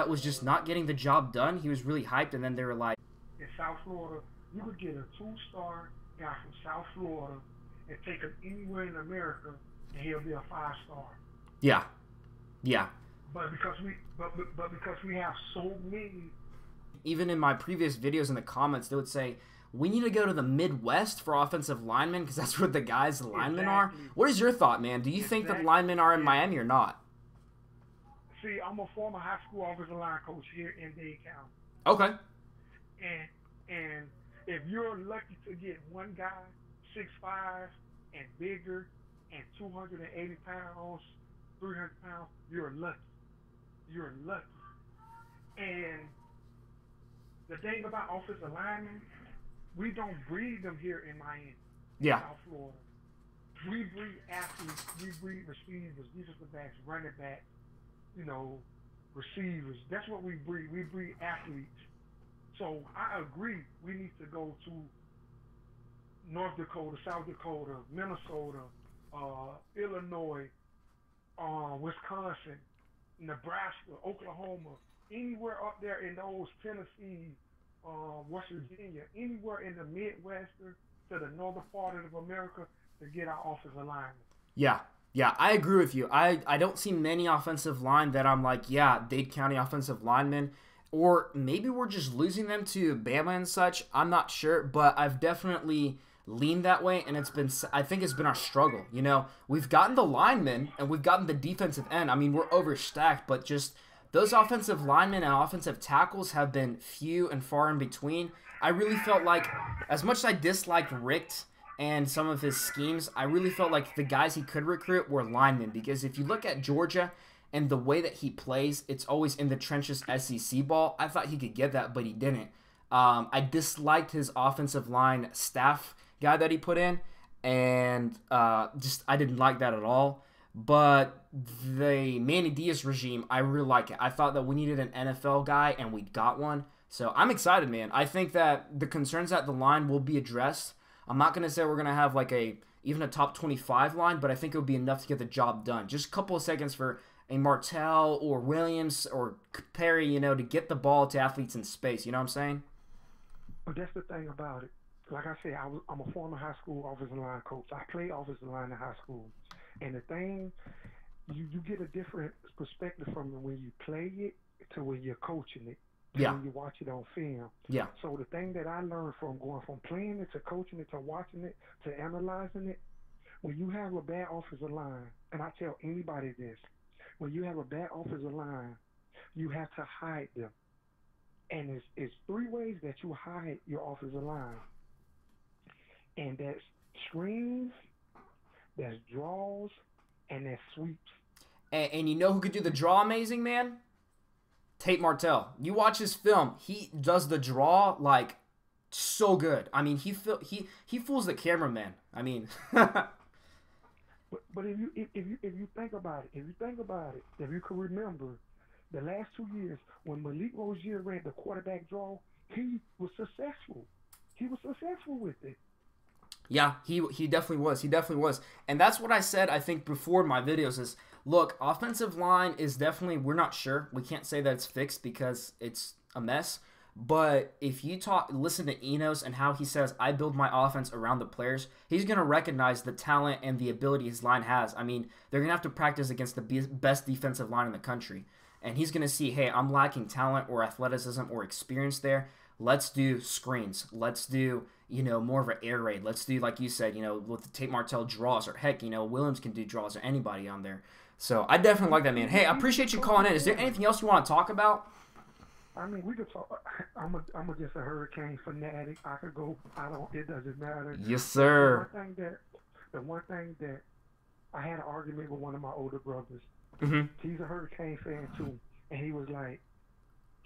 that was just not getting the job done. He was really hyped, and then they were like, in South Florida, you could get a 2-star guy from South Florida and take him anywhere in America, and he'll be a 5-star. yeah, yeah. But because we have so many. Even in my previous videos in the comments, they would say, we need to go to the Midwest for offensive linemen because that's where the guys, the linemen are. What is your thought, man? Do you think the linemen are in Miami or not? See, I'm a former high school offensive line coach here in Dade County. Okay. And if you're lucky to get one guy 6'5" and bigger and 280 pounds, 300 pounds, you're lucky. You're lucky. And the thing about offensive linemen, we don't breed them here in Miami, South Florida. We breed athletes, we breed receivers, defensive backs, running backs, receivers. That's what we breed. We breed athletes. So I agree, we need to go to North Dakota, South Dakota, Minnesota, Illinois, Wisconsin, Nebraska, Oklahoma, anywhere up there in those Tennessee, West Virginia, anywhere in the Midwest to the northern part of America to get our offensive linemen. Yeah, I agree with you. I don't see many offensive line that I'm like, yeah, Dade County offensive linemen. Or maybe we're just losing them to Bama and such. I'm not sure, but I've definitely leaned that way, and I think it's been our struggle. We've gotten the linemen, and we've gotten the defensive end. I mean, we're overstacked, but just those offensive linemen and offensive tackles have been few and far in between. I really felt like, as much as I disliked Richt and some of his schemes, I really felt like the guys he could recruit were linemen, because if you look at Georgia and the way that he plays, it's always in the trenches SEC ball. I thought he could get that, but he didn't. I disliked his offensive line staff guy that he put in, and I didn't like that at all. But the Manny Diaz regime, I really like it. I thought that we needed an NFL guy, and we got one. So I'm excited, man. I think that the concerns at the line will be addressed. I'm not going to say we're going to have like even a top 25 line, but I think it would be enough to get the job done. Just a couple of seconds for a Martell or Williams or Perry, to get the ball to athletes in space. You know what I'm saying? But that's the thing about it. Like I said, I'm a former high school offensive line coach. I played offensive line in high school. And the thing, you get a different perspective from when you play it to when you're coaching it. When you watch it on film. Yeah. So the thing that I learned from going from playing it to coaching it to watching it to analyzing it, when you have a bad offensive line, and I tell anybody this, when you have a bad offensive line, you have to hide them. And it's 3 ways that you hide your offensive line. And that's screens, that's draws, and that's sweeps. And you know who could do the draw amazing, man? Tate Martell. You watch his film, he does the draw like so good. I mean, he fools the cameraman. I mean, but if you think about it, if you can remember the last 2 years when Malik Rozier ran the quarterback draw, he was successful. He was successful with it. Yeah, he definitely was. He definitely was. And that's what I said, I think, before in my videos is, look, offensive line is definitely, we're not sure. We can't say that it's fixed because it's a mess. But if you listen to Enos and how he says, I build my offense around the players, he's going to recognize the talent and the ability his line has. I mean, they're going to have to practice against the best defensive line in the country. And he's going to see, hey, I'm lacking talent or athleticism or experience there. Let's do screens. Let's do, more of an air raid. Let's do, like you said, with the Tate Martell draws. Or, heck, Williams can do draws or anybody on there. So I definitely like that, man. Hey, I appreciate you calling in. Is there anything else you want to talk about? I mean, we could talk. I'm just a Hurricane fanatic. I could go. It doesn't matter. Yes, sir. The one thing that I had an argument with one of my older brothers. Mm-hmm. He's a Hurricane fan too, and he was like,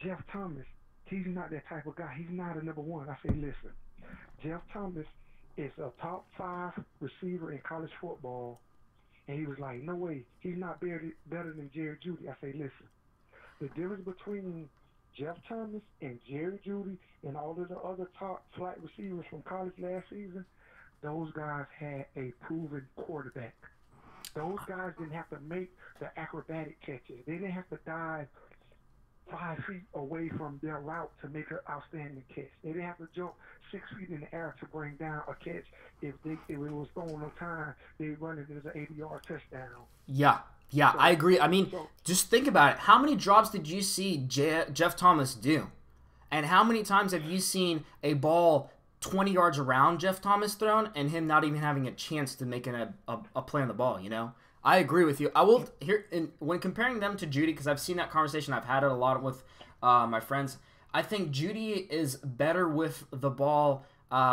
Jeff Thomas, he's not that type of guy. He's not a number one. I say, listen, Jeff Thomas is a top 5 receiver in college football. And he was like, no way, he's not better than Jerry Jeudy. I say, listen, the difference between Jeff Thomas and Jerry Jeudy and all of the other top flight receivers from college last season, those guys had a proven quarterback. Those guys didn't have to make the acrobatic catches. They didn't have to dive 5 feet away from their route to make an outstanding catch. They didn't have to jump 6 feet in the air to bring down a catch. If it was thrown on time, they run it as an 80-yard touchdown. Yeah. Yeah, So, I agree. I mean, so just think about it. How many drops did you see Jeff Thomas do? And how many times have you seen a ball 20 yards around Jeff Thomas thrown and him not even having a chance to make a play on the ball, you know? I agree with you. I will here when comparing them to Judy, because I've seen that conversation. I've had it a lot with my friends. I think Judy is better with the ball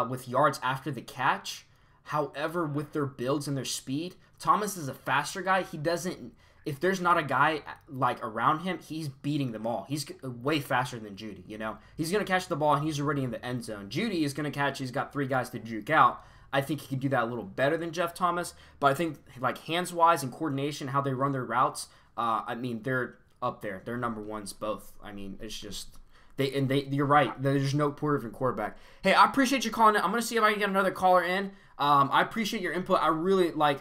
with yards after the catch. However, with their builds and their speed, Thomas is a faster guy. He doesn't. If there's not a guy like around him, he's beating them all. He's way faster than Judy. You know, he's gonna catch the ball and he's already in the end zone. Judy is gonna catch. He's got 3 guys to juke out. I think he could do that a little better than Jeff Thomas. But I think like hands wise and coordination, how they run their routes. I mean, they're up there. They're number ones both. I mean, it's just. You're right. There's no proven quarterback. Hey, I appreciate you calling in. I'm gonna see if I can get another caller in. I appreciate your input. I really like.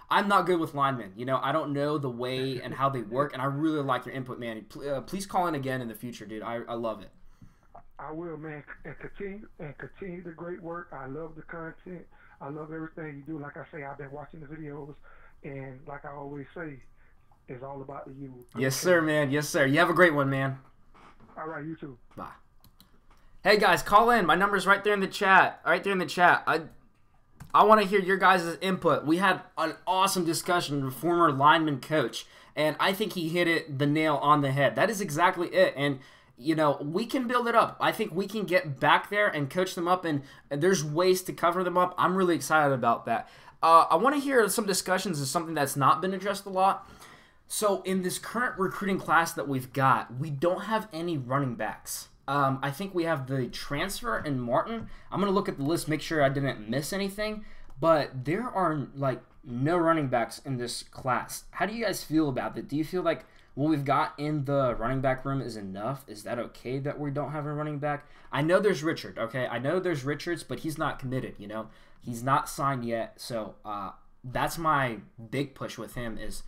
I'm not good with linemen. You know, I don't know the way and how they work, and I really like your input, man. Please call in again in the future, dude. I love it. I will, man, and continue the great work. I love the content. I love everything you do. Like I say, I've been watching the videos, and like I always say, it's all about the you. Yes, sir, man. Yes, sir. You have a great one, man. All right, you too. Bye. Hey guys, call in. My number's right there in the chat. Right there in the chat. I want to hear your guys' input. We had an awesome discussion with former lineman coach, and I think he hit the nail on the head. That is exactly it. And you know, we can build it up. I think we can get back there and coach them up, and there's ways to cover them up. I'm really excited about that. I want to hear some discussions of something that's not been addressed a lot. So in this current recruiting class that we've got, we don't have any running backs. I think we have the transfer and Martin. I'm going to look at the list, make sure I didn't miss anything. But there are, like, no running backs in this class. How do you guys feel about it? Do you feel like what we've got in the running back room is enough? Is that okay that we don't have a running back? I know there's Richard, okay? I know there's Richards, but he's not committed, you know? He's not signed yet. So that's my big push with him is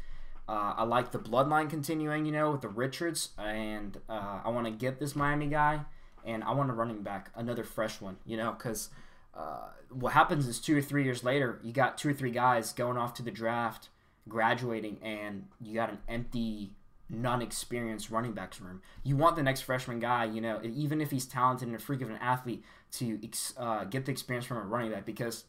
I like the bloodline continuing, you know, with the Richards. And I want to get this Miami guy. And I want a running back, another fresh one, you know, because what happens is 2 or 3 years later, you got 2 or 3 guys going off to the draft, graduating, and you got an empty, non-experienced running backs room. You want the next freshman guy, you know, even if he's talented and a freak of an athlete, to get the experience from a running back, because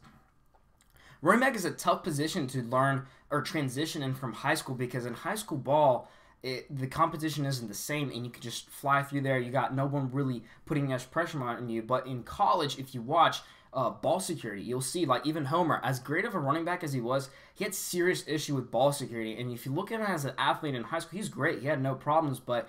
running back is a tough position to learn or transition in from high school, because in high school ball, the competition isn't the same, and you can just fly through there. You got no one really putting much pressure on you. But in college, if you watch ball security, you'll see, like, even Homer, as great of a running back as he was, he had serious issue with ball security. And if you look at him as an athlete in high school, he's great. He had no problems. But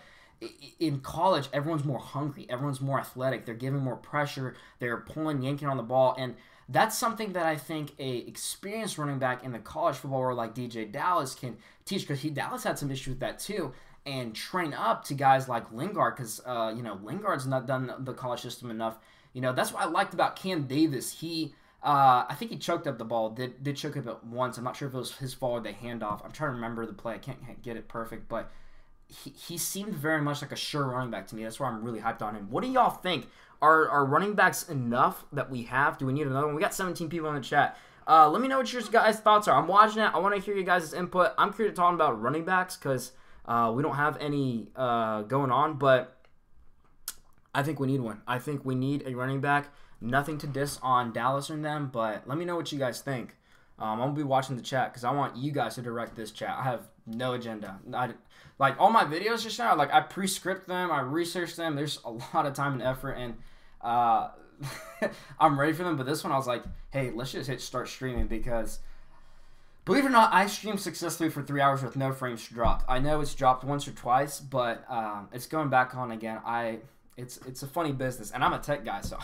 in college, everyone's more hungry. Everyone's more athletic. They're giving more pressure. They're pulling, yanking on the ball. And that's something that I think a experienced running back in the college football world like DJ Dallas can teach, because Dallas had some issues with that too, and train up to guys like Lingard, because you know, Lingard's not done the college system enough. You know, that's what I liked about Cam Davis. He, I think he choked up the ball. Did choke up it once. I'm not sure if it was his fault or the handoff. I'm trying to remember the play. I can't get it perfect, but he seemed very much like a sure running back to me. That's why I'm really hyped on him. What do y'all think? Are running backs enough that we have? Do we need another one? We got 17 people in the chat. Let me know what your guys' thoughts are. I'm watching it. I want to hear you guys' input. I'm curious talking about running backs because we don't have any going on, but I think we need one. I think we need a running back. Nothing to diss on Dallas and them, but let me know what you guys think. I'm going to be watching the chat because I want you guys to direct this chat. I have no agenda. Like, all my videos just now, like, I pre-script them, I research them. There's a lot of time and effort, and I'm ready for them. But this one, I was like, hey, let's just hit start streaming, because believe it or not, I streamed successfully for 3 hours with no frames dropped. I know it's dropped once or twice, but it's going back on again. It's a funny business, and I'm a tech guy, so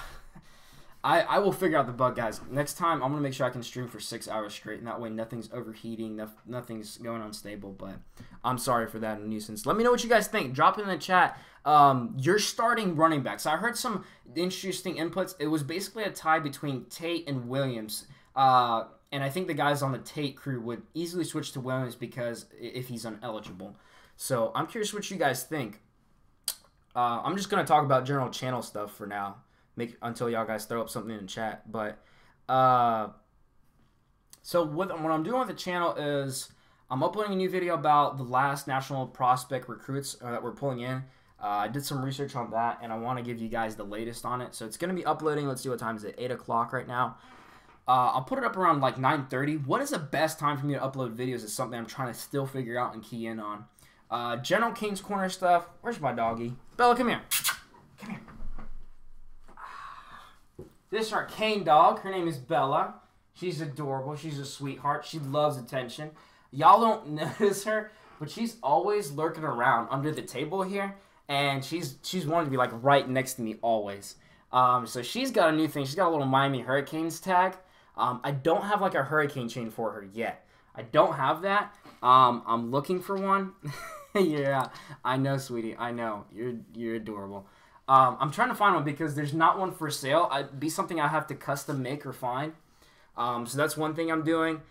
I will figure out the bug, guys. Next time, I'm going to make sure I can stream for 6 hours straight, and that way nothing's overheating, nothing's going unstable, but I'm sorry for that nuisance. Let me know what you guys think. Drop it in the chat. You're starting running backs. I heard some interesting inputs. It was basically a tie between Tate and Williams, and I think the guys on the Tate crew would easily switch to Williams because if he's ineligible. So I'm curious what you guys think. I'm just gonna talk about general channel stuff for now, until y'all guys throw up something in the chat. But so what I'm doing with the channel is I'm uploading a new video about the last national prospect recruits that we're pulling in. I did some research on that, and I want to give you guys the latest on it. So it's going to be uploading. Let's see what time is it. 8 o'clock right now. I'll put it up around like 9:30. What is the best time for me to upload videos is something I'm trying to still figure out and key in on. General King's Corner stuff. Where's my doggy? Bella, come here. Come here. This is our cane dog. Her name is Bella. She's adorable. She's a sweetheart. She loves attention. Y'all don't notice her, but she's always lurking around under the table here. And she's wanting to be like right next to me always. So she's got a new thing. She's got a little Miami Hurricanes tag. I don't have like a hurricane chain for her yet. I don't have that. I'm looking for one. Yeah, I know, sweetie. I know. You're adorable. I'm trying to find one because there's not one for sale. It'd be something I have to custom make or find. So that's one thing I'm doing.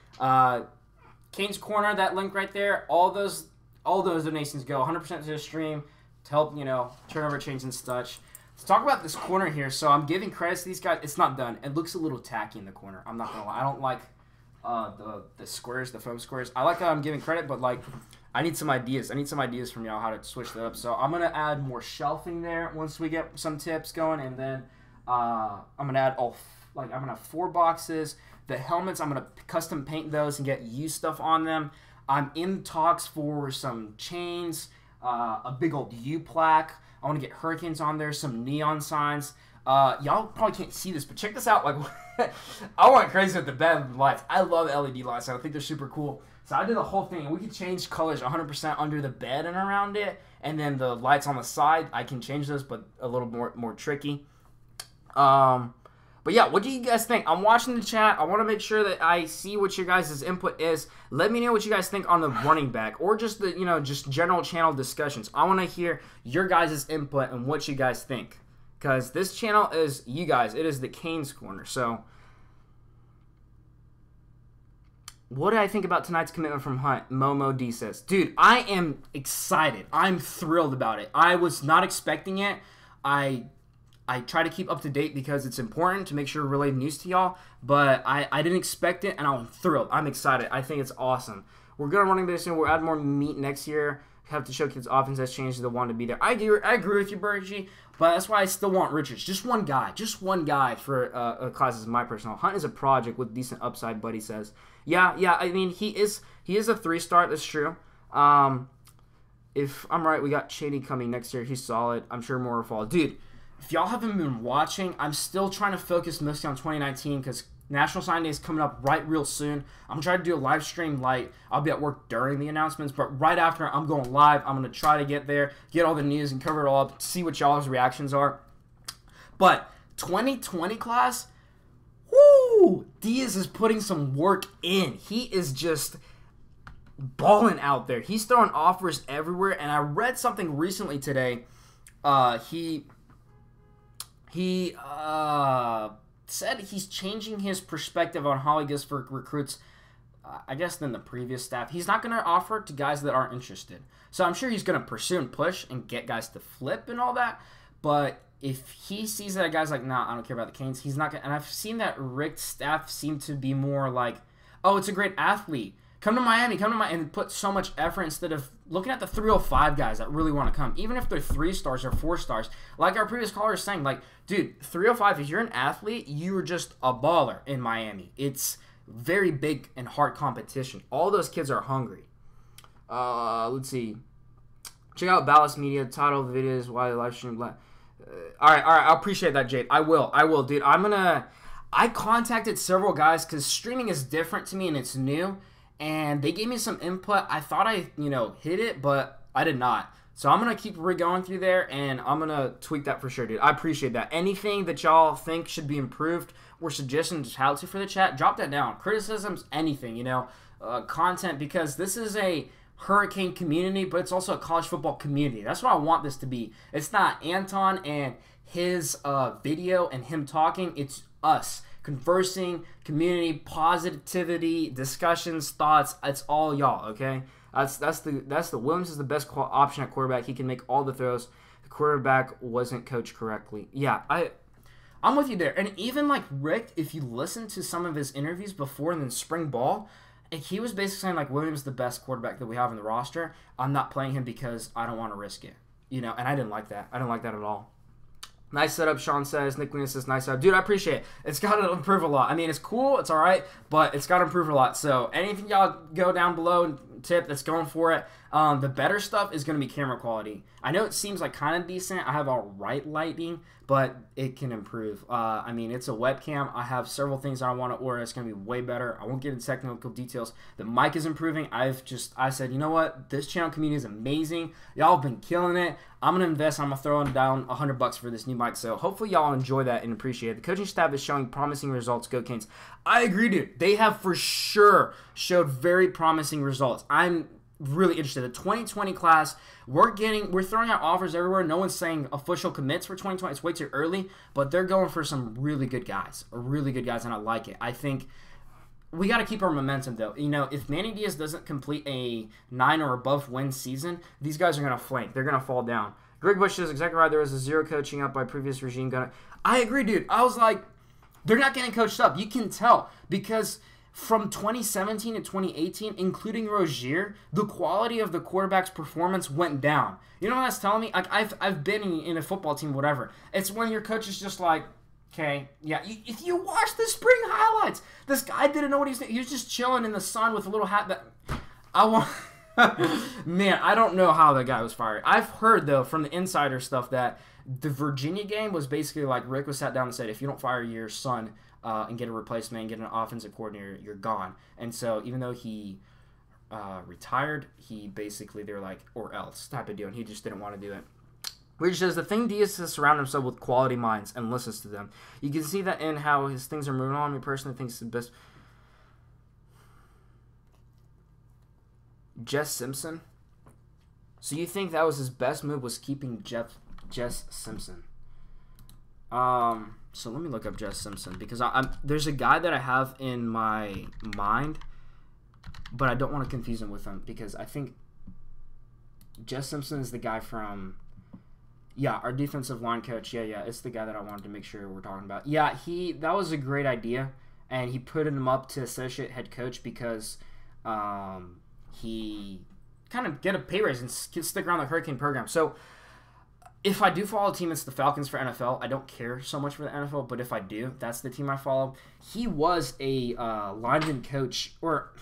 Kane's Corner, that link right there. All those donations go 100% to the stream to help, turnover chains and such. Let's talk about this corner here. So I'm giving credits to these guys. It's not done. It looks a little tacky in the corner. I'm not gonna lie. I don't like the squares, the foam squares. I like how I'm giving credit, but like I need some ideas. I need some ideas from y'all how to switch that up. So I'm gonna add more shelving there once we get some tips going, and then I'm gonna add I'm gonna have 4 boxes. The helmets, I'm gonna custom paint those and get used stuff on them. I'm in talks for some chains, a big old U plaque. I want to get Hurricanes on there, some neon signs. Y'all probably can't see this, but check this out. Like, I went crazy with the bed lights. I love LED lights. I think they're super cool. So I did the whole thing. We could change colors 100% under the bed and around it, and then the lights on the side, I can change those, but a little more tricky. But yeah, what do you guys think? I'm watching the chat. I want to make sure that I see what your guys' input is. Let me know what you guys think on the running back or just the, just general channel discussions. I want to hear your guys' input and what you guys think. Because this channel is you guys. It is the Canes Corner. So, what did I think about tonight's commitment from Hunt? Momo D says, dude, I am excited. I'm thrilled about it. I was not expecting it. I try to keep up to date because it's important to make sure to relay news to y'all, but I didn't expect it, and I'm thrilled. I'm excited. I think it's awesome. We're going to running this soon. We'll add more meat next year. Have to show kids offense has changed. They want to be there. I agree with you, Bergie, but that's why I still want Richards. Just one guy for a class is my personal. Hunt is a project with decent upside, Buddy says. Yeah. I mean, he is a 3-star. That's true. If I'm right, we got Cheney coming next year. He's solid. I'm sure more will fall. Dude, if y'all haven't been watching, I'm still trying to focus mostly on 2019 because National Sign Day is coming up real soon. I'm trying to do a live stream I'll be at work during the announcements, but right after I'm going live, I'm going to try to get there, get all the news and cover it all up, see what y'all's reactions are. But 2020 class, whoo, Diaz is putting some work in. He is just balling out there. He's throwing offers everywhere, and I read something recently today. He said he's changing his perspective on how he goes for recruits, I guess, than the previous staff. He's not going to offer it to guys that aren't interested. So I'm sure he's going to pursue and push and get guys to flip and all that. But if he sees that a guy's like, nah, I don't care about the Canes, he's not going to. And I've seen that Rick's staff seem to be more like, oh, it's a great athlete. Come to Miami, and put so much effort instead of looking at the 305 guys that really want to come. Even if they're 3 stars or 4 stars. Like our previous caller is saying, like, dude, 305, if you're an athlete, you are just a baller in Miami. It's very big and hard competition. All those kids are hungry. Let's see. Check out Ballast Media. The title of the video is why the live stream. All right. I appreciate that, Jade. I will, dude. I contacted several guys because streaming is different to me and it's new. And they gave me some input. I thought I, hit it, but I did not. So I'm going to keep going through there, and I'm going to tweak that for sure, dude. I appreciate that. Anything that y'all think should be improved or suggestions how to for the chat, drop that down. Criticisms, anything, content, because this is a Hurricane community, but it's also a college football community. That's what I want this to be. It's not Anton and his video and him talking. It's us. Conversing, community, positivity, discussions, thoughts, it's all y'all, okay? That's the Williams is the best option at quarterback. He can make all the throws. The quarterback wasn't coached correctly. Yeah, I'm with you there. And even like Rick, if you listen to some of his interviews before and then spring ball, he was basically saying like Williams is the best quarterback that we have in the roster. I'm not playing him because I don't want to risk it. And I didn't like that. I didn't like that at all. Nice setup, Sean says. Nick Lena says, nice setup. Dude, I appreciate it. It's got to improve a lot. I mean, it's cool. It's all right. But it's got to improve a lot. So anything y'all go down below and tip that's going for it, the better stuff is going to be camera quality. I know it seems like kind of decent. I have all right lighting, but it can improve. I mean, it's a webcam. I have several things I want to order. It's going to be way better. I won't get into technical details. The mic is improving. I said, you know what? This channel community is amazing. Y'all have been killing it. I'm going to invest. I'm going to throw down $100 for this new mic. So hopefully y'all enjoy that and appreciate it. The coaching staff is showing promising results. Go Canes. I agree, dude. They have for sure showed very promising results. I'm really interested. The 2020 class, we're throwing out offers everywhere. No one's saying official commits for 2020. It's way too early, but they're going for some really good guys, and I like it. I think we got to keep our momentum, though. If Manny Diaz doesn't complete a 9 or above win season, these guys are going to flank. They're going to fall down. Greg Bush is exactly right. There was a zero coaching up by previous regime. I agree, dude. I was like, they're not getting coached up. You can tell because from 2017 to 2018, including Rozier, the quality of the quarterback's performance went down. You know what that's telling me? Like I've been in a football team, whatever. It's when your coach is just like, okay, yeah. If you watch the spring highlights, this guy didn't know what he was doing. He was just chilling in the sun with a little hat. Man, I don't know how the guy was fired. I've heard though from the insider stuff that the Virginia game was basically like Rick was sat down and said, if you don't fire your son and get a replacement and get an offensive coordinator, you're gone. And so even though he retired, he basically, they're like, or else type of deal, and he just didn't want to do it. Which says the thing Diaz has surrounded himself with quality minds and listens to them. You can see that in how his things are moving on. Me personally think it's the best. Jess Simpson. So you think that was his best move, was keeping Jess Simpson? So let me look up Jess Simpson because there's a guy that I have in my mind, but I don't want to confuse him with him because I think Jess Simpson is the guy from, our defensive line coach. Yeah, it's the guy that I wanted to make sure we're talking about. Yeah, that was a great idea, and he put him up to associate head coach because he kind of get a pay raise and stick around the Hurricane program. So if I do follow a team, it's the Falcons for NFL. I don't care so much for the NFL, but if I do, that's the team I follow. He was a lineman coach, or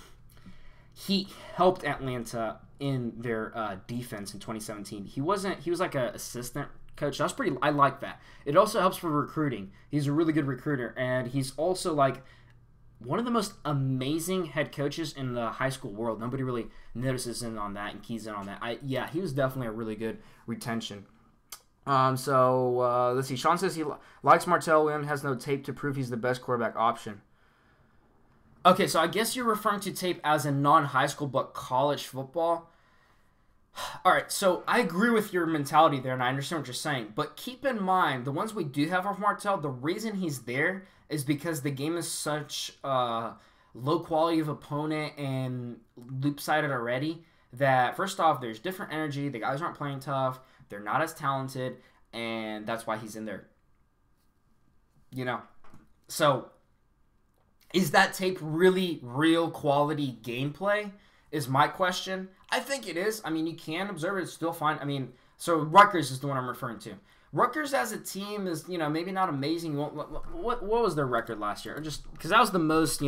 he helped Atlanta in their defense in 2017. He was like an assistant coach. I like that. It also helps for recruiting. He's a really good recruiter, and he's also like one of the most amazing head coaches in the high school world. Nobody really notices in on that and keys in on that. He was definitely a really good retention. Let's see. Sean says he likes Martell Williams, has no tape to prove he's the best quarterback option. Okay, so I guess you're referring to tape as a non-high school but college football. All right, so I agree with your mentality there, and I understand what you're saying. But keep in mind, the ones we do have of Martell, the reason he's there is because the game is such low quality of opponent and loop-sided already that, first off, there's different energy. The guys aren't playing tough. They're not as talented, and that's why he's in there. So is that tape really real quality gameplay is my question. I think it is. I mean, you can observe it. It's still fine. I mean, so Rutgers is the one I'm referring to. Rutgers as a team is, maybe not amazing. What was their record last year? Just because that was the most,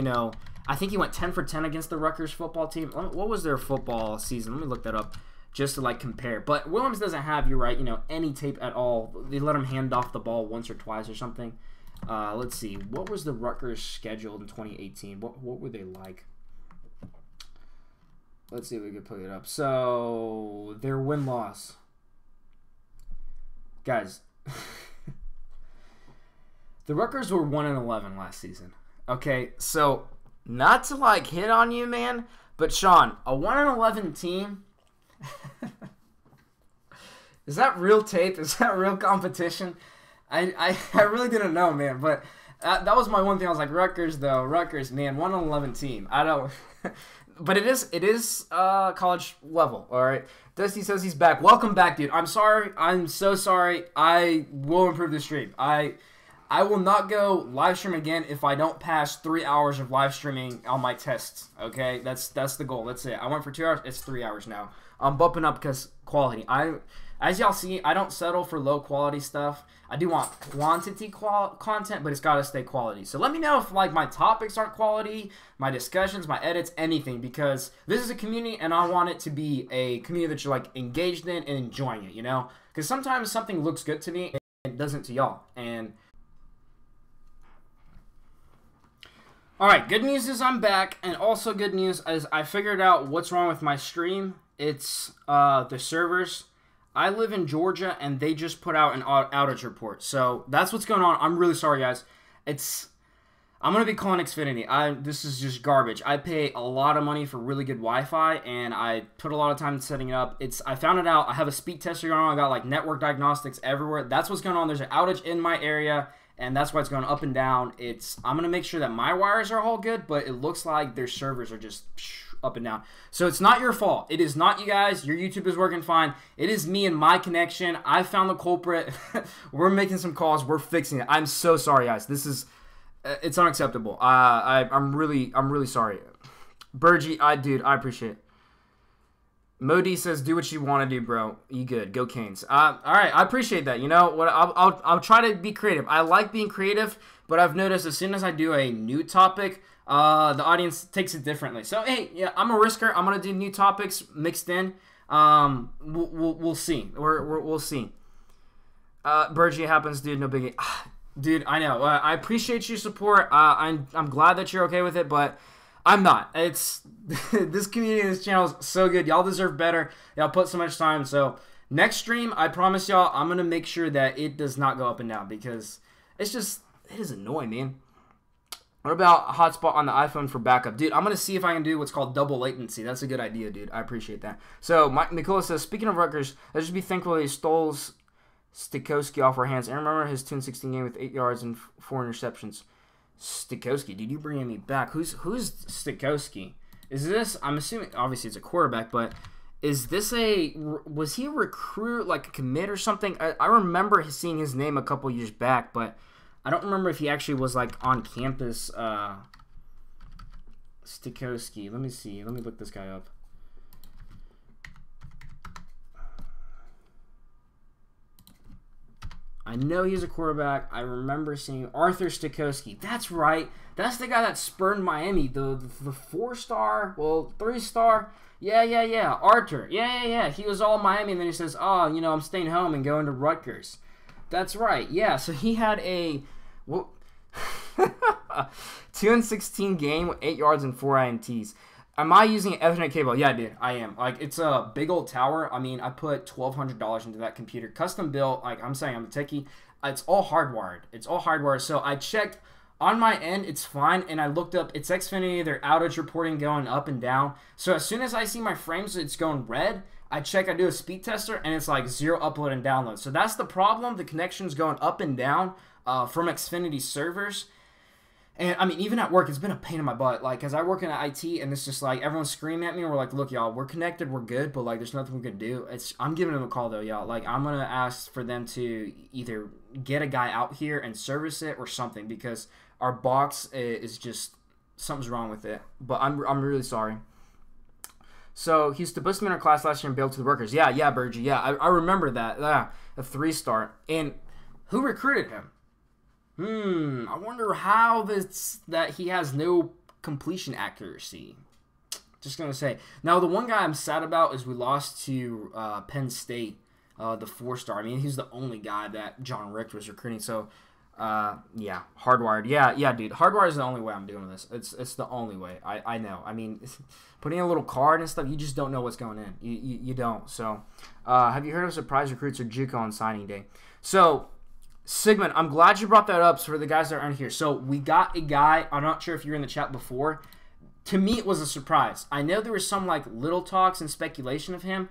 I think he went 10 for 10 against the Rutgers football team. What was their football season? Let me look that up just to, compare. But Williams doesn't have, you're right, any tape at all. They let him hand off the ball once or twice or something. Let's see. What was the Rutgers scheduled in 2018? What were they like? Let's see if we can put it up. So, their win-loss. Guys, the Rutgers were 1-11 last season. Okay, so not to hit on you, man, but Sean, a 1-11 team. Is that real tape? Is that real competition? I really didn't know, man. But that was my one thing. I was like, Rutgers, man, 1-11 team. I don't. but it is college level. All right. Dusty says he's back. Welcome back, dude. I'm sorry. I'm so sorry. I will improve the stream. I will not go live stream again if I don't pass 3 hours of live streaming on my tests. Okay, that's the goal. That's it. I went for 2 hours. It's 3 hours now. I'm bumping up because quality. As y'all see, I don't settle for low quality stuff. I do want quantity content, but it's got to stay quality. So let me know if like my topics aren't quality, my discussions, my edits, anything, because this is a community and I want it to be a community that you're like engaged in and enjoying it, you know? Because sometimes something looks good to me and it doesn't to y'all. And all right, good news is I'm back, and also good news is I figured out what's wrong with my stream. It's the servers. I live in Georgia, and they just put out an outage report. So that's what's going on. I'm really sorry, guys. I'm going to be calling Xfinity. This is just garbage. I pay a lot of money for really good Wi-Fi, and I put a lot of time setting it up. I found it out. I have a speed tester going on. I got like network diagnostics everywhere. That's what's going on. There's an outage in my area, and that's why it's going up and down. I'm going to make sure that my wires are all good, but it looks like their servers are just up and down. So it's not your fault. It is not you guys. Your YouTube is working fine. It is me and my connection. I found the culprit. We're making some calls. We're fixing it. I'm so sorry, guys. It's unacceptable. I'm really sorry. Burgie, dude, I appreciate it. Modi says, "Do what you want to do, bro. You good? Go Canes." All right, I appreciate that. You know what? I'll try to be creative. I like being creative, but I've noticed as soon as I do a new topic, the audience takes it differently. So hey, yeah, I'm a risker. I'm gonna do new topics mixed in. We'll see. We'll see. Burgie happens, dude. No biggie. Dude, I know. I appreciate your support. I'm glad that you're okay with it, but I'm not. It's this community, this channel is so good. Y'all deserve better. Y'all put so much time. So next stream, I promise y'all, I'm gonna make sure that it does not go up and down because it is annoying, man. What about a hotspot on the iPhone for backup? Dude, I'm going to see if I can do what's called double latency. That's a good idea, dude. I appreciate that. So, Nicola says, speaking of Rutgers, let's just be thankful he stole Stikowski off our hands. I remember his 2016 game with 8 yards and 4 interceptions. Stikowski, dude, you bringing me back. Who's Stikowski? Is this, I'm assuming, obviously it's a quarterback, but is this was he a recruit, like a commit or something? I remember seeing his name a couple years back, but I don't remember if he actually was like on campus. Stikowski. Let me see. Let me look this guy up. I know he's a quarterback. I remember seeing Arthur Stikowski. That's right. That's the guy that spurned Miami. The 4-star, well, 3-star. Yeah. Arthur. Yeah. He was all Miami, and then he says, "Oh, you know, I'm staying home and going to Rutgers." That's right. Yeah. So he had a 2-16 game with 8 yards and 4 INTs. Am I using an Ethernet cable? Yeah, dude, I am. Like, it's a big old tower. I mean, I put $1,200 into that computer. Custom built. Like, I'm saying, I'm a techie. It's all hardwired. So I checked on my end. It's fine. And I looked up. It's Xfinity. Their outage reporting going up and down. So as soon as I see my frames, it's going red. I do a speed tester, and it's like 0 upload and download. So that's the problem. The connection's going up and down from Xfinity servers. And, I mean, even at work, it's been a pain in my butt. Like, because I work in IT, and it's just like, everyone's screaming at me. And we're like, look, y'all, we're connected. We're good. But, like, there's nothing we can do. I'm giving them a call, though, y'all. Like, I'm going to ask for them to either get a guy out here and service it or something. Because our box is just, something's wrong with it. But I'm really sorry. So, he's the best in our class last year and bailed to the workers. Yeah, Burgie. Yeah, I remember that. A 3-star. And who recruited him? I wonder how that he has no completion accuracy. Just going to say. Now, the one guy I'm sad about is we lost to Penn State, the 4-star. I mean, he's the only guy that John Richt was recruiting. So, yeah, hardwired. Yeah, dude. Hardwired is the only way I'm doing this. It's the only way. I know. I mean, putting a little card and stuff, you just don't know what's going in. You don't. So, have you heard of surprise recruits or JUCO on signing day? So, Sigmund, I'm glad you brought that up for the guys that aren't here. So we got a guy, I'm not sure if you were in the chat before. To me, it was a surprise. I know there was some like little talks and speculation of him,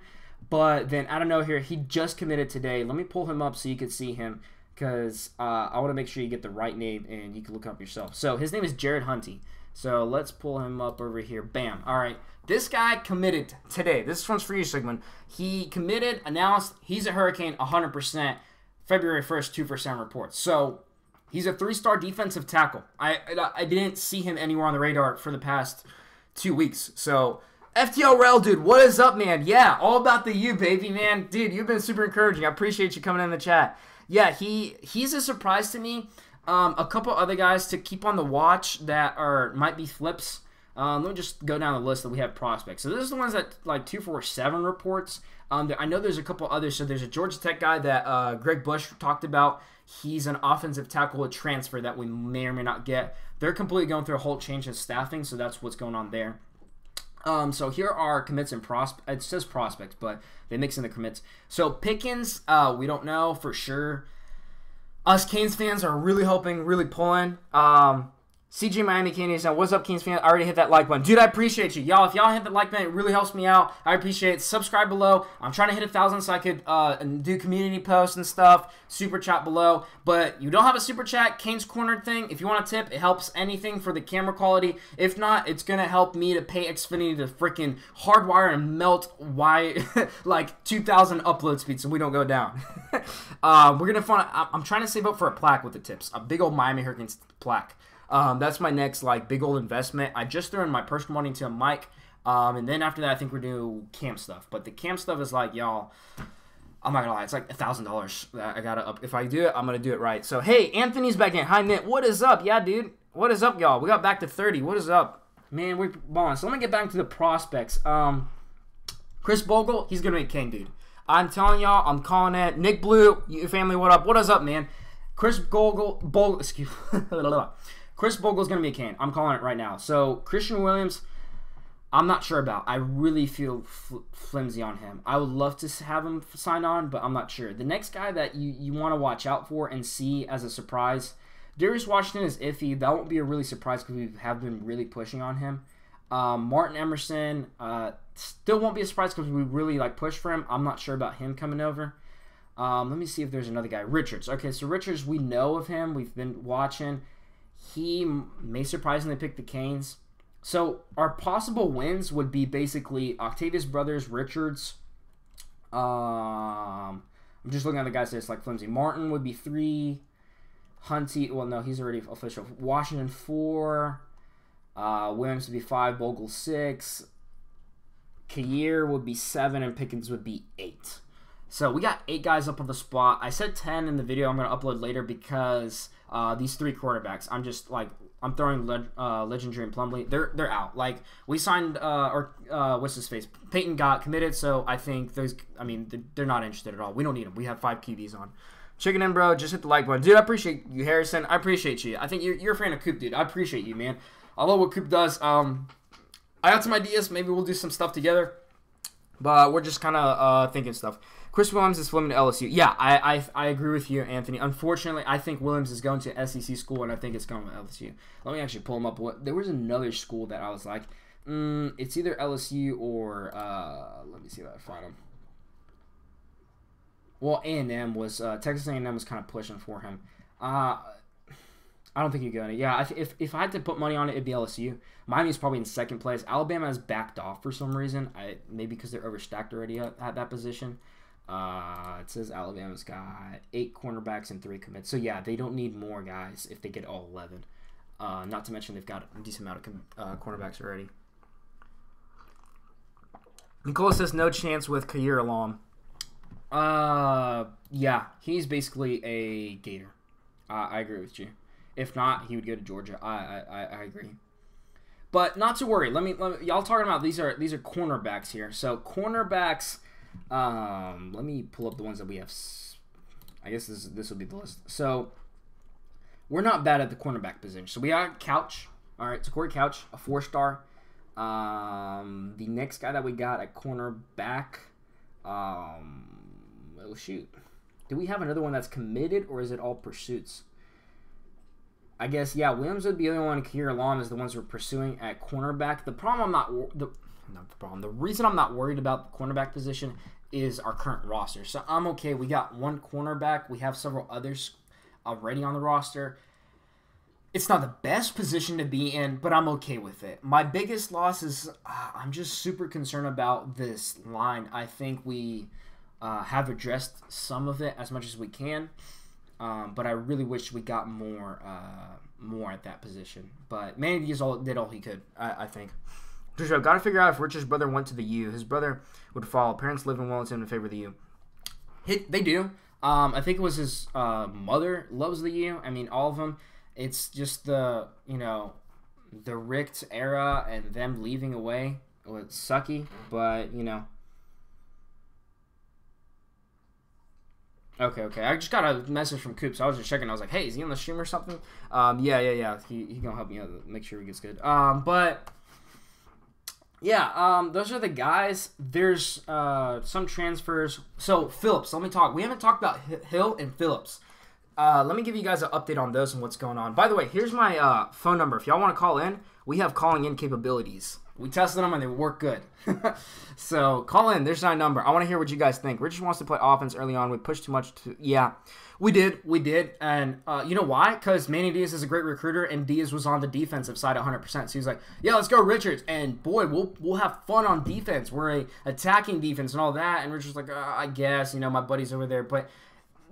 but then I don't know here, he just committed today. Let me pull him up so you can see him because I want to make sure you get the right name and you can look him up yourself. So his name is Jared Hunty. So let's pull him up over here. Bam. All right. This guy committed today. This one's for you, Sigmund. He committed, announced he's a Hurricane 100%. February 1st, 2% reports. So he's a 3-star defensive tackle. I didn't see him anywhere on the radar for the past 2 weeks. So FTLRL, dude, what is up, man? Yeah, all about the U, baby, man. Dude, you've been super encouraging. I appreciate you coming in the chat. Yeah, he's a surprise to me. A couple other guys to keep on the watch that might be flips. Let me just go down the list that we have prospects. So this is the ones that like 247 reports. I know there's a couple others. So there's a Georgia Tech guy that Greg Bush talked about. He's an offensive tackle with transfer that we may or may not get. They're completely going through a whole change of staffing, so that's what's going on there. So here are commits and prospects. It says prospects, but they mix in the commits. So Pickens, we don't know for sure. Us Canes fans are really hoping, really pulling. CJ Miami Hurricanes, now what's up, Kings fans? I already hit that like button. Dude, I appreciate you. Y'all, if y'all hit the like button, it really helps me out. I appreciate it. Subscribe below. I'm trying to hit 1,000 so I could do community posts and stuff. Super chat below. But you don't have a super chat, Canes Corner thing. If you want a tip, it helps anything for the camera quality. If not, it's going to help me to pay Xfinity to freaking hardwire and melt like 2,000 upload speed so we don't go down. We're going to find, I'm trying to save up for a plaque with the tips. A big old Miami Hurricanes plaque. That's my next like big old investment. I just threw in my personal money to a mic, and then after that, I think we're doing camp stuff. But the camp stuff is like, y'all, I'm not gonna lie, it's like $1,000 that I gotta up. If I do it, I'm gonna do it right. So hey, Anthony's back in. Hi Nick, what is up? Yeah, dude, what is up, y'all? We got back to 30. What is up, man? We're balling. So let me get back to the prospects. Chris Bogle, he's gonna be king, dude. I'm telling y'all, I'm calling it. Nick Blue, you family, what up? What is up, man? Chris Bogle, excuse Chris Bogle's going to be a can. I'm calling it right now. So, Christian Williams, I'm not sure about. I really feel flimsy on him. I would love to have him sign on, but I'm not sure. The next guy that you want to watch out for and see as a surprise, Darius Washington is iffy. That won't be a really surprise because we have been really pushing on him. Martin Emerson still won't be a surprise because we really push for him. I'm not sure about him coming over. Let me see if there's another guy. Richards. Okay, so Richards, we know of him. We've been watching. He may surprisingly pick the Canes. So our possible wins would be basically Octavius Brothers, Richards. I'm just looking at the guys that's like flimsy. Martin would be 3. Hunty, well, no, he's already official. Washington 4. Williams would be 5. Bogle 6. Kair would be 7, and Pickens would be 8. So we got 8 guys up on the spot. I said 10 in the video I'm going to upload later because these 3 quarterbacks, I'm throwing Legendary and Plumlee. They're out. Like, we signed, what's his face? Peyton got committed, so I think they're not interested at all. We don't need them. We have 5 QBs on. Chicken in, bro. Just hit the like button. Dude, I appreciate you, Harrison. I appreciate you. I think you're a fan of Coop, dude. I appreciate you, man. I love what Coop does. I got some ideas. Maybe we'll do some stuff together. But we're just kind of thinking stuff. Chris Williams is flipping to LSU. Yeah, I agree with you, Anthony. Unfortunately, I think Williams is going to SEC school, and I think it's going to LSU. Let me actually pull him up. There was another school that I was like, it's either LSU or, let me see if I find him. Well, A&M was, Texas A&M was kind of pushing for him. I don't think he'd go in. Yeah, if I had to put money on it, it'd be LSU. Miami's probably in second place. Alabama has backed off for some reason. Maybe because they're overstacked already at that position. It says Alabama's got 8 cornerbacks and 3 commits. So, yeah, they don't need more guys if they get all 11. Not to mention they've got a decent amount of cornerbacks already. Nicola says no chance with Kair along. Yeah, he's basically a Gator. I agree with you. If not, he would go to Georgia. I agree. But not to worry. Let me y'all talking about these are cornerbacks here. So cornerbacks. Let me pull up the ones that we have. I guess this will be the list. So we're not bad at the cornerback position. So we got Couch. All right, so Corey Couch, a 4-star. The next guy that we got at cornerback. Oh shoot. Do we have another one that's committed, or is it all pursuits? I guess, yeah, Williams would be the only one, and Kair Alam is the ones we're pursuing at cornerback. The reason I'm not worried about the cornerback position is our current roster. So I'm okay. We got 1 cornerback. We have several others already on the roster. It's not the best position to be in, but I'm okay with it. My biggest loss is I'm just super concerned about this line. I think we have addressed some of it as much as we can, but I really wish we got more at that position. But Manny did all he could, I think. Trisha, got to figure out if Richard's brother went to the U. His brother would follow. Parents live in Wellington in favor of the U. They do. I think it was his mother loves the U. I mean, all of them. It's just the Richt era and them leaving away. Well, it's sucky, but, Okay. I just got a message from Coops. I was just checking. I was like, hey, is he on the stream or something? Yeah. He gonna help me out, make sure he gets good. But... yeah, those are the guys. There's some transfers. So, Phillips, let me talk. We haven't talked about Hill and Phillips. Let me give you guys an update on those and what's going on. By the way, here's my phone number. If y'all want to call in, we have calling in capabilities. We tested them and they work good. So, call in. There's my number. I want to hear what you guys think. Richard wants to play offense early on. We pushed too much. Yeah, we did. And you know why? Because Manny Diaz is a great recruiter, and Diaz was on the defensive side 100%. So he's like, yeah, let's go Richards. And boy, we'll have fun on defense. We're a attacking defense and all that. And Richard's like, I guess, my buddy's over there. But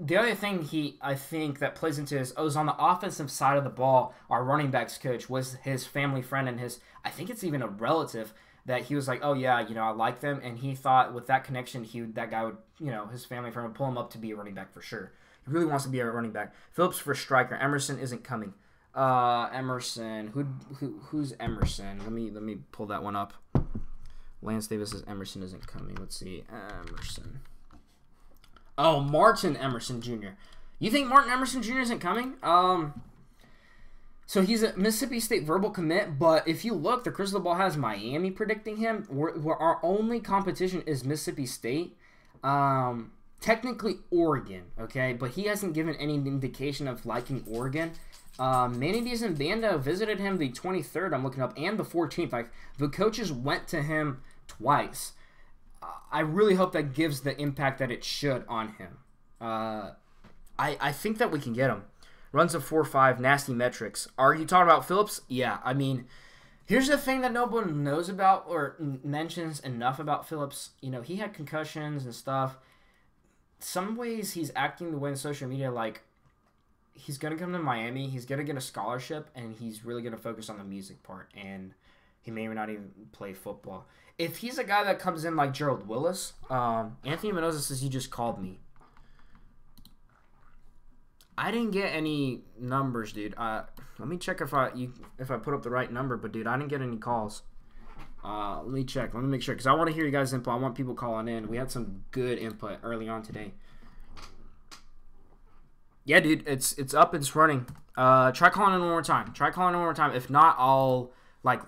the other thing I think that plays into this is on the offensive side of the ball, our running backs coach was his family friend and I think it's even a relative that he was like, oh yeah, I like them. And he thought with that connection, that guy would, his family friend would pull him up to be a running back for sure. He really wants to be a running back. Phillips for striker. Emerson isn't coming. Emerson. Who's Emerson? Let me pull that one up. Lance Davis says Emerson isn't coming. Let's see. Emerson. Oh, Martin Emerson Jr. You think Martin Emerson Jr. isn't coming? So he's a Mississippi State verbal commit, but if you look, the Crystal Ball has Miami predicting him. Our only competition is Mississippi State. Technically Oregon, okay? But he hasn't given any indication of liking Oregon. Manny Diaz and Banda visited him the 23rd, I'm looking up, and the 14th. Like, the coaches went to him twice. I really hope that gives the impact that it should on him. I think that we can get him. Runs a 4.5, nasty metrics. Are you talking about Phillips? Yeah, I mean, here's the thing that nobody knows about or mentions enough about Phillips. He had concussions and stuff. Some ways he's acting the way in social media, like he's going to come to Miami, he's going to get a scholarship, and he's really going to focus on the music part, and he may not even play football. If he's a guy that comes in like Gerald Willis, Anthony Mendoza says he just called me. I didn't get any numbers, dude. Let me check if I put up the right number, but dude, I didn't get any calls. Let me check. Let me make sure, because I want to hear you guys' input. I want people calling in. We had some good input early on today. Yeah, dude, it's up. It's running. Try calling in one more time. If not, I'll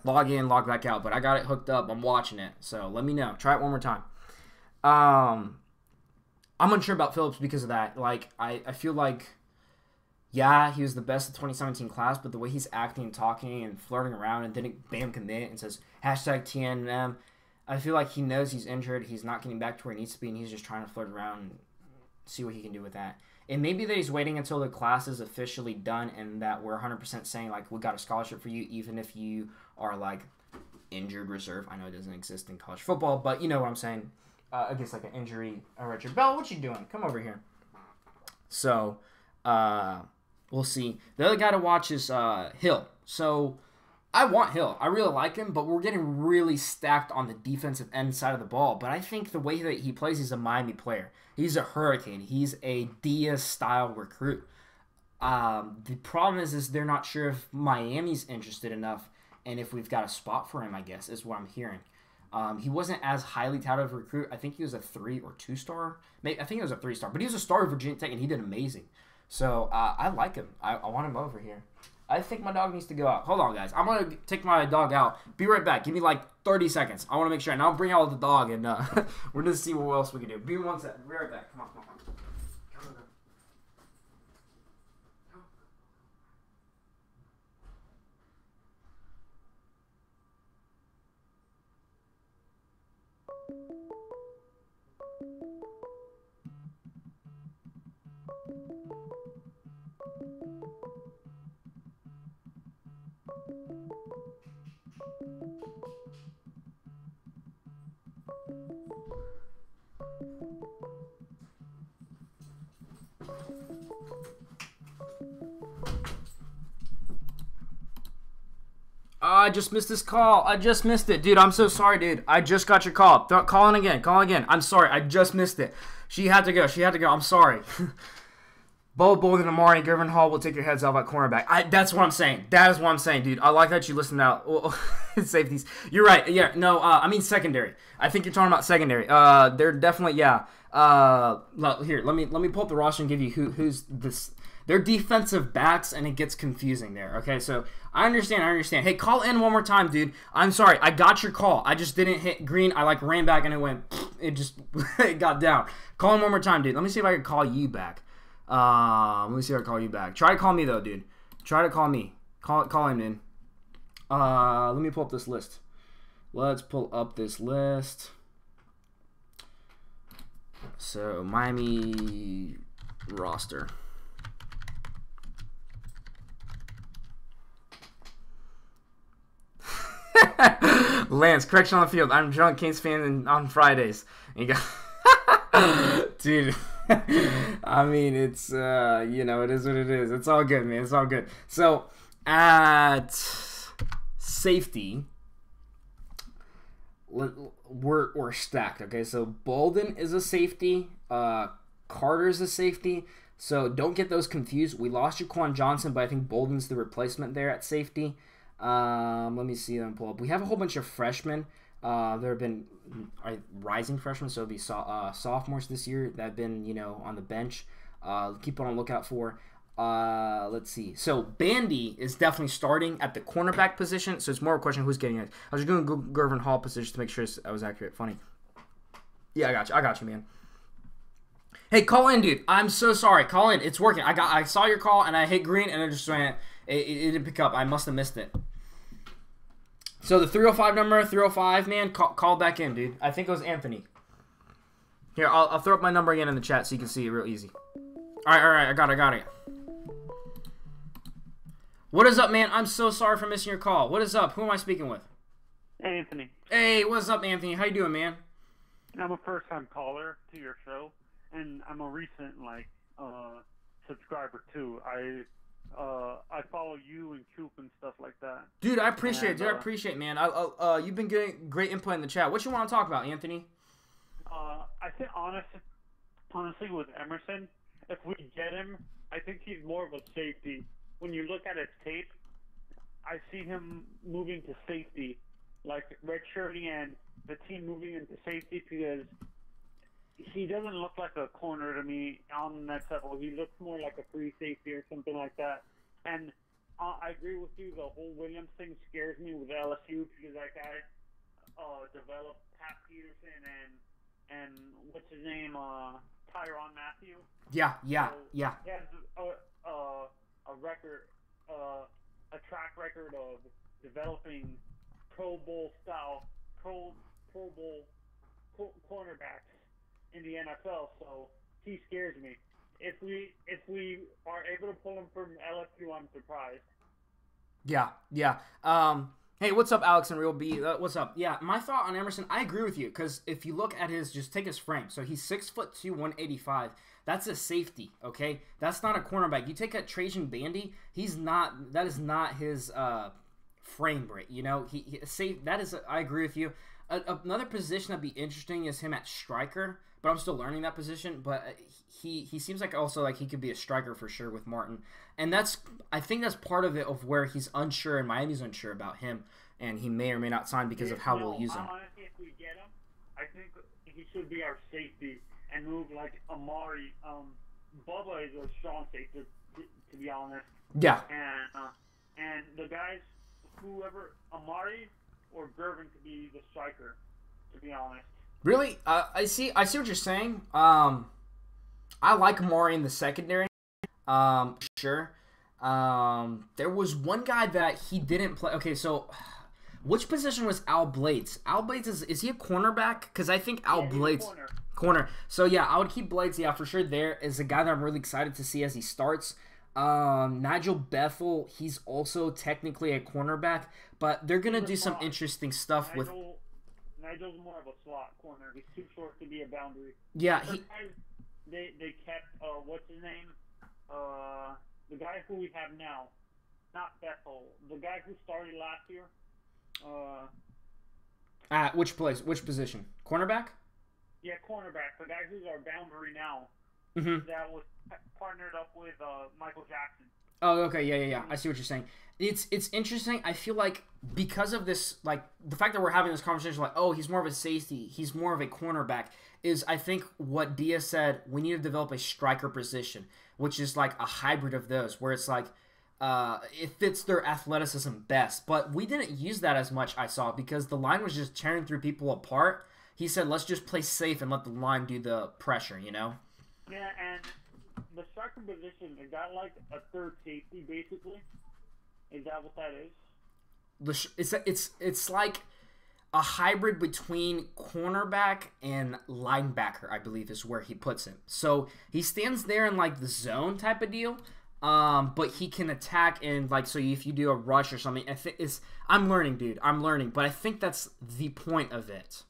log in, log back out. But I got it hooked up. I'm watching it. So let me know. Try it one more time. I'm unsure about Phillips because of that. I feel like, yeah, he was the best of the 2017 class, but the way he's acting and talking and flirting around and then bam commit and says #TNM, I feel like he knows he's injured. He's not getting back to where he needs to be, and he's just trying to flirt around and see what he can do with that. And maybe that he's waiting until the class is officially done and that we're 100% saying, we got a scholarship for you, even if you are, injured reserve. I know it doesn't exist in college football, but you know what I'm saying. Against, an injury. All right, Bell, what you doing? Come over here. So, we'll see. The other guy to watch is Hill. So, I want Hill. I really like him, but we're getting really stacked on the defensive end side of the ball. But I think the way that he plays, he's a Miami player. He's a Hurricane. He's a Diaz-style recruit. The problem is they're not sure if Miami's interested enough and if we've got a spot for him, I guess, is what I'm hearing. He wasn't as highly touted of a recruit. I think he was a 3 or 2-star. I think he was a 3-star. But he was a star of Virginia Tech, and he did amazing. So, I like him. I want him over here. I think my dog needs to go out. Hold on, guys. I'm going to take my dog out. Be right back. Give me 30 seconds. I want to make sure. And I'll bring out the dog, and we're going to see what else we can do. Be 1 second. Be right back. Come on. I just missed this call. I just missed it. Dude, I'm so sorry, dude. I just got your call. Call in again. Call again. I'm sorry. I just missed it. She had to go. She had to go. I'm sorry. Bold and Amari, Gervin Hall will take your heads off at cornerback. That's what I'm saying. That is what I'm saying, dude. I like that you listened out. Well, safeties. You're right. Yeah. No. I mean secondary. I think you're talking about secondary. They're definitely Here, let me pull up the roster and give you who's this. They're defensive backs, and it gets confusing there. Okay, so I understand. Hey, call in one more time, dude. I'm sorry. I got your call. I just didn't hit green. I ran back, and it went. It just it got down. Call in one more time, dude. Let me see if I can call you back. Let me see if I can call you back. Try to call me though, dude. Try to call me. Call him in. Let me pull up this list. Let's pull up this list. So Miami roster. Lance, correction on the field. I'm a drunk Kings fan on Fridays. And you got dude. I mean, it's it is what it is. It's all good, man. It's all good. So at safety, we're stacked. Okay, so Bolden is a safety. Carter's a safety. So don't get those confused. We lost Jaquan Johnson, but I think Bolden's the replacement there at safety. Let me see them pull up. We have a whole bunch of freshmen. There have been rising freshmen, so it'll be sophomores this year that have been, on the bench. Keep on the lookout for. Let's see. So Bandy is definitely starting at the cornerback position. So it's more a question of who's getting it. I was just going to Gervin Hall position to make sure I was accurate. Funny. Yeah, I got you, man. Hey, call in, dude. I'm so sorry. Call in. It's working. I saw your call and I hit green and it just went. It didn't pick up. I must have missed it. So the 305 number, 305, man, call back in, dude. I think it was Anthony. Here, I'll throw up my number again in the chat so you can see it real easy. All right, I got it. What is up, man? I'm so sorry for missing your call. What is up? Who am I speaking with? Hey, Anthony. Hey, what's up, Anthony? How you doing, man? I'm a first-time caller to your show, and I'm a recent subscriber too. I follow you and Coop and stuff like that. Dude, I appreciate it. Dude, I appreciate it, man. You've been getting great input in the chat. What you want to talk about, Anthony? I think honestly, with Emerson, if we get him, I think he's more of a safety. When you look at his tape, I see him moving to safety, like redshirting and the team moving into safety because he doesn't look like a corner to me on the next level. He looks more like a free safety or something like that. And I agree with you. The whole Williams thing scares me with LSU because that guy developed Pat Peterson and what's his name, Tyrann Mathieu. Yeah. He has a record, a track record of developing Pro Bowl style, Pro Bowl cornerbacks in the NFL, so he scares me. If we are able to pull him from LSU, I'm surprised. Yeah. Hey, what's up, Alex and Real B? What's up? Yeah, my thought on Emerson, I agree with you because if you look at just take his frame. So he's 6'2", 185. That's a safety, okay? That's not a cornerback. You take a Trajan Bandy, that is not his frame rate. He safe. That is. I agree with you. Another position that'd be interesting is him at striker, but I'm still learning that position. But he seems like also like he could be a striker for sure with Martin, and I think that's part of it of where he's unsure and Miami's unsure about him, and he may or may not sign because of how we'll use him. Honestly, if we get him, I think he should be our safety and move like Amari. Bubba is a strong safety, to be honest. Yeah. And the guys, whoever Amari or Gervin could be the striker, to be honest. Really? I see what you're saying. I like Amari in the secondary. Sure. There was one guy that he didn't play. Okay, so which position was Al Blades? Al Blades is he a cornerback? Because I think Al Blades corner. So yeah, I would keep Blades. Yeah, for sure. There is a guy that I'm really excited to see as he starts. Nigel Bethel, he's also technically a cornerback, but they're gonna do some interesting stuff with. Nigel's more of a slot corner. He's too short to be a boundary. Yeah, they kept what's his name? The guy who we have now, not Bethel. The guy who started last year. At which place? Which position? Cornerback? Yeah, cornerback. The guy who's our boundary now. Mm-hmm. That was partnered up with Michael Jackson. Oh, okay, yeah. I see what you're saying. It's interesting. I feel like because of this, like the fact that we're having this conversation, like, oh, he's more of a safety, he's more of a cornerback, is I think what Diaz said. We need to develop a striker position, which is like a hybrid of those, where it's like it fits their athleticism best. But we didn't use that as much, I saw, because the line was just tearing through people apart. He said, let's just play safe and let the line do the pressure, you know? Yeah, and the striker position, is that like a third safety, basically? Is that what that is? It's like a hybrid between cornerback and linebacker, I believe, is where he puts him. So he stands there in like the zone type of deal, but he can attack and like, so if you do a rush or something, I'm learning, dude. I'm learning, but I think that's the point of it.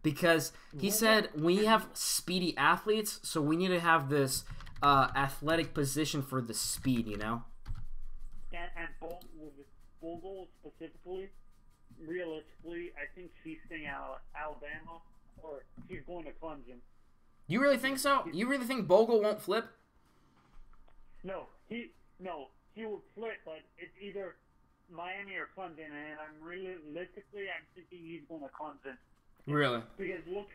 Because he said we have speedy athletes, so we need to have this athletic position for the speed, you know? And Bogle specifically, realistically, I think she's staying out of Alabama, or she's going to Clemson. You really think so? You really think Bogle won't flip? No, he will flip, but it's either Miami or Clemson, and I'm thinking he's going to Clemson. Really? Because look,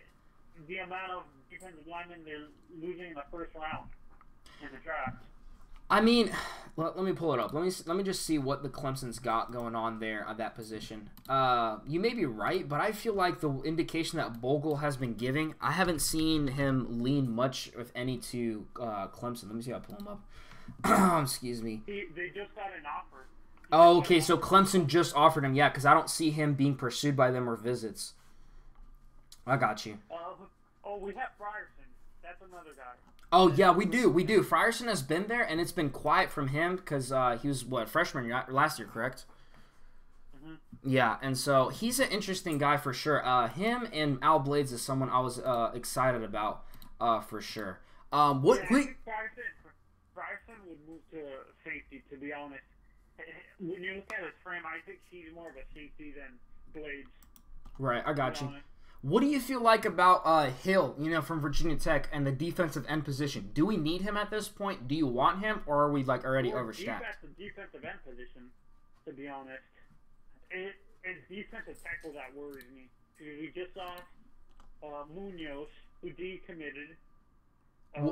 the amount of defensive linemen they're losing in the first round in the draft. I mean, let me pull it up. Let me just see what the Clemson's got going on there at that position. You may be right, but I feel like the indication that Bogle has been giving, I haven't seen him lean much, if any, to Clemson. Let me see if I pull him up. Excuse me. They just got an offer. Oh, okay, so Clemson just offered him, yeah, because I don't see him being pursued by them or visits. I got you. We have Frierson. That's another guy. Oh, yeah, we do. Frierson has been there, and it's been quiet from him because he was, freshman last year, correct? Mm-hmm. Yeah, and so he's an interesting guy for sure. Him and Al Blades is someone I was excited about for sure. I think Frierson would move to safety, to be honest. When you look at his frame, I think he's more of a safety than Blades. Right, I got you. Honest. What do you feel like about Hill, from Virginia Tech, and the defensive end position? Do we need him at this point? Do you want him, or are we like already overstacked? The defensive end position, to be honest. It's defensive tackle that worries me. Because we just saw Munoz, who decommitted. At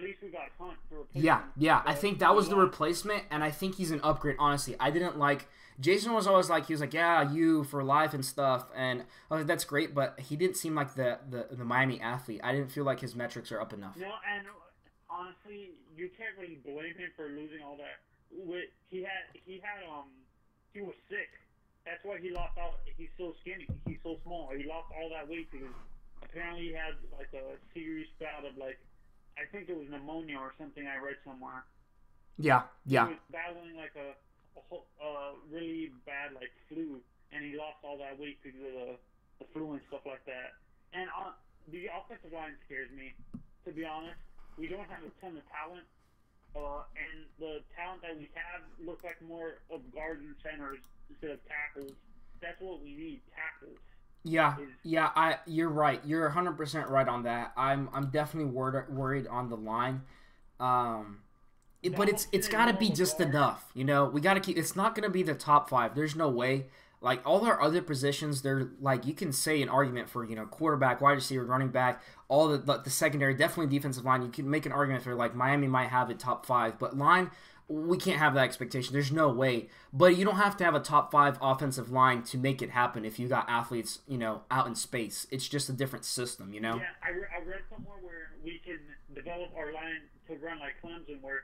least we got Hunt for replacement. Yeah. I think that was the replacement, and I think he's an upgrade, honestly. I didn't like... Jason was always like, he was like, yeah, you for life and stuff, and I was like, that's great, but he didn't seem like the Miami athlete. I didn't feel like his metrics are up enough. No, and honestly, you can't really blame him for losing all that. He was sick. That's why he lost all. He's so skinny. He's so small. He lost all that weight because apparently he had like a serious bout of like, I think it was pneumonia or something I read somewhere. Yeah. He was battling like a really bad like flu, and he lost all that weight because of the flu and stuff like that. And the offensive line scares me, to be honest. We don't have a ton of talent, and the talent that we have looks like more of guards and centers instead of tackles. That's what we need, tackles. You're right. You're 100% right on that. I'm definitely worried on the line. But it's got to be just enough, We got to keep. It's not going to be the top 5. There's no way. Like all our other positions, they're like you can say an argument for quarterback, wide receiver, running back, all the secondary, definitely defensive line. You can make an argument for like Miami might have a top 5, but line we can't have that expectation. There's no way. But you don't have to have a top 5 offensive line to make it happen if you got athletes out in space. It's just a different system, Yeah, I read somewhere where we can develop our line to run like Clemson, where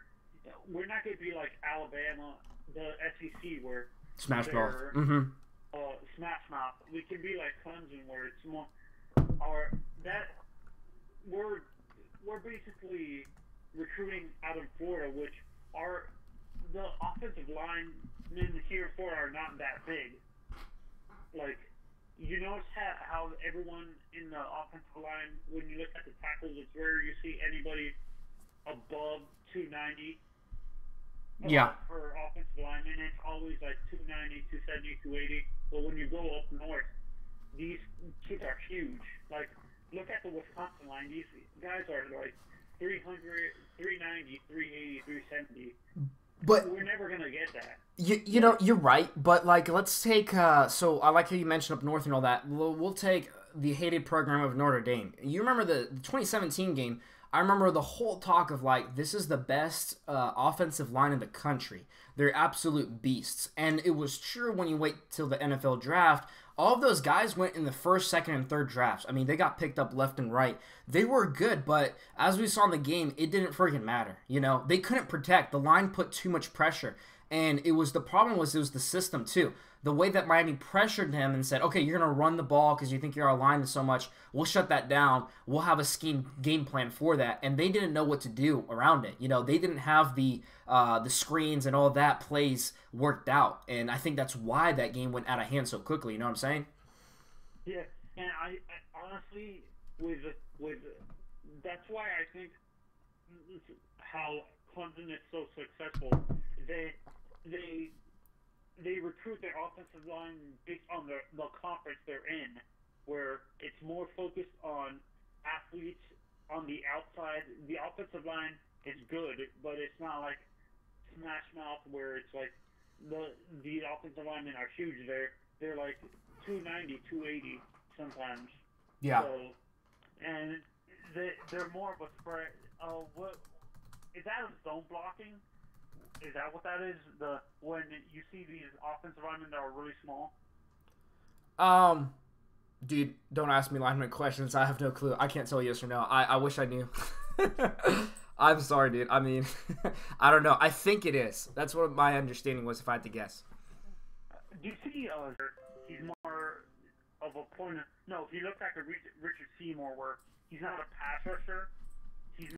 we're not going to be like Alabama, the SEC, where smash mouth. Smash mouth. We can be like Clemson, where it's more, we're basically recruiting out of Florida, which are the offensive linemen here for are not that big. Like, you notice how everyone in the offensive line, when you look at the tackles, it's rare you see anybody above 290. Yeah. For offensive linemen, it's always like 290, 270, 280. But when you go up north, these kids are huge. Like, look at the Wisconsin line. These guys are like 300, 390, 380, 370. But we're never gonna get that. You know, you're right, but like, let's take so I like how you mentioned up north and all that. We'll take the hated program of Notre Dame. You remember the 2017 game? I remember the whole talk of like, this is the best offensive line in the country. They're absolute beasts, and it was true when you wait till the NFL draft. All of those guys went in the first, second, and third drafts. I mean, they got picked up left and right. They were good, but as we saw in the game, it didn't freaking matter. You know, they couldn't protect. The line put too much pressure, and it was the system too. The way that Miami pressured him and said, okay, you're going to run the ball because you think you're aligned so much. We'll shut that down. We'll have a game plan for that. And they didn't know what to do around it. You know, they didn't have the screens and all that plays worked out. And I think that's why that game went out of hand so quickly. You know what I'm saying? Yeah, and I honestly, with that's why I think how Clemson is so successful. They recruit their offensive line based on the conference they're in, where it's more focused on athletes on the outside. The offensive line is good, but it's not like Smash Mouth where it's like the offensive linemen are huge. They're like 290, 280 sometimes. Yeah. So, and they're more of a spread. What is that? Zone blocking? Is that what that is? When you see these offensive linemen that are really small? Dude, don't ask me lineman questions. I have no clue. I can't tell you yes or no. I wish I knew. I'm sorry, dude. I mean, I don't know. I think it is. That's what my understanding was if I had to guess. Do you see he's more of a point? No, he looks like a Richard Seymour where he's not a pass rusher,